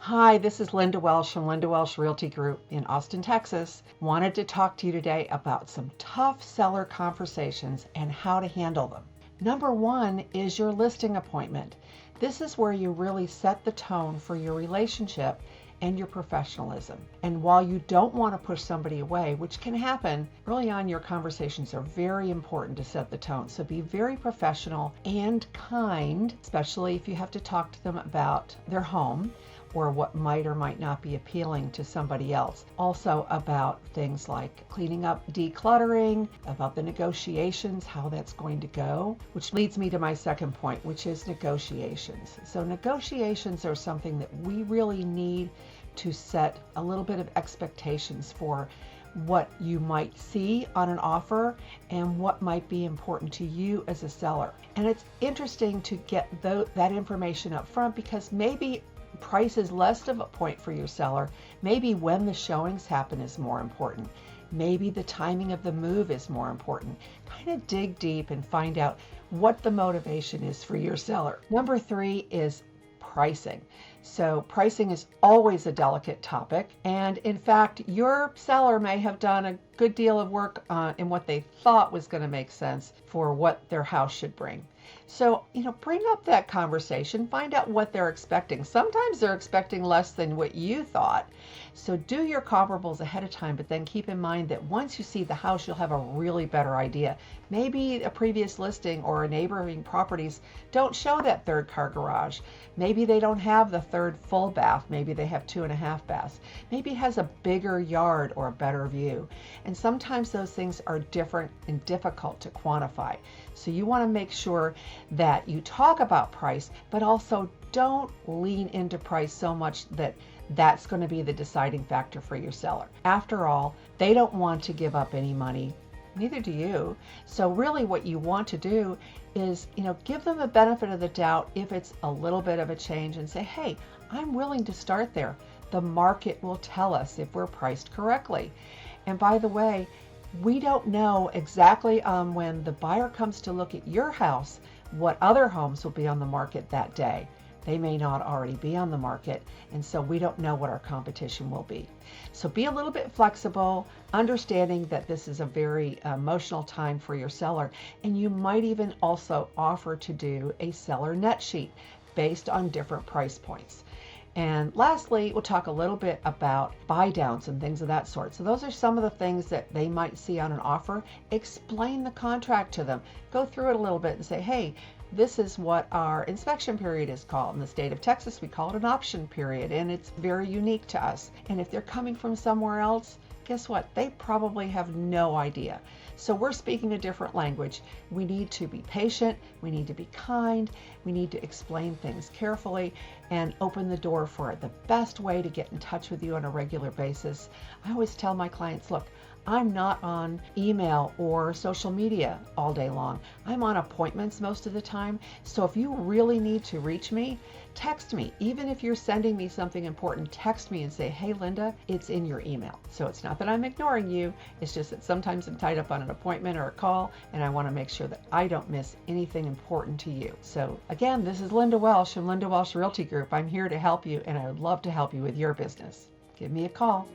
Hi, this is Linda Welsh from Linda Welsh Realty Group in Austin, Texas. Wanted to talk to you today about some tough seller conversations and how to handle them. Number one is your listing appointment. This is where you really set the tone for your relationship and your professionalism. And while you don't want to push somebody away, which can happen early on, your conversations are very important to set the tone. So be very professional and kind, especially if you have to talk to them about their home or what might or might not be appealing to somebody else. Also about things like cleaning up, decluttering, about the negotiations, how that's going to go, which leads me to my second point, which is negotiations. So negotiations are something that we really need to set a little bit of expectations for what you might see on an offer and what might be important to you as a seller. And it's interesting to get that information up front, because maybe price is less of a point for your seller. Maybe when the showings happen is more important. Maybe the timing of the move is more important. Kind of dig deep and find out what the motivation is for your seller. Number three is pricing. So pricing is always a delicate topic. And in fact, your seller may have done a good deal of work in what they thought was going to make sense for what their house should bring. So, bring up that conversation, find out what they're expecting. Sometimes they're expecting less than what you thought. So do your comparables ahead of time, but then keep in mind that once you see the house, you'll have a really better idea. Maybe a previous listing or a neighboring properties don't show that third car garage. Maybe they don't have the third full bath. Maybe they have 2.5 baths. Maybe it has a bigger yard or a better view. And sometimes those things are different and difficult to quantify. So you want to make sure that you talk about price, but also don't lean into price so much that that's going to be the deciding factor for your seller. After all, they don't want to give up any money. Neither do you. So really what you want to do is, give them the benefit of the doubt if it's a little bit of a change and say, hey, I'm willing to start there. The market will tell us if we're priced correctly. And by the way, we don't know exactly when the buyer comes to look at your house, what other homes will be on the market that day. They may not already be on the market, and so we don't know what our competition will be. So be a little bit flexible, understanding that this is a very emotional time for your seller, and you might even also offer to do a seller net sheet based on different price points. And lastly, we'll talk a little bit about buydowns and things of that sort. So those are some of the things that they might see on an offer. Explain the contract to them. Go through it a little bit and say, hey, this is what our inspection period is called. In the state of Texas, we call it an option period, and it's very unique to us. And if they're coming from somewhere else, guess what? They probably have no idea. So we're speaking a different language. We need to be patient. We need to be kind. We need to explain things carefully and open the door for it. The best way to get in touch with you on a regular basis, I always tell my clients, look, I'm not on email or social media all day long. I'm on appointments most of the time. So if you really need to reach me, text me. Even if you're sending me something important, text me and say, hey, Linda, it's in your email. So it's not that I'm ignoring you. It's just that sometimes I'm tied up on an appointment or a call, and I want to make sure that I don't miss anything important to you. So again, this is Linda Welsh from Linda Welsh Realty Group. I'm here to help you, and I would love to help you with your business. Give me a call.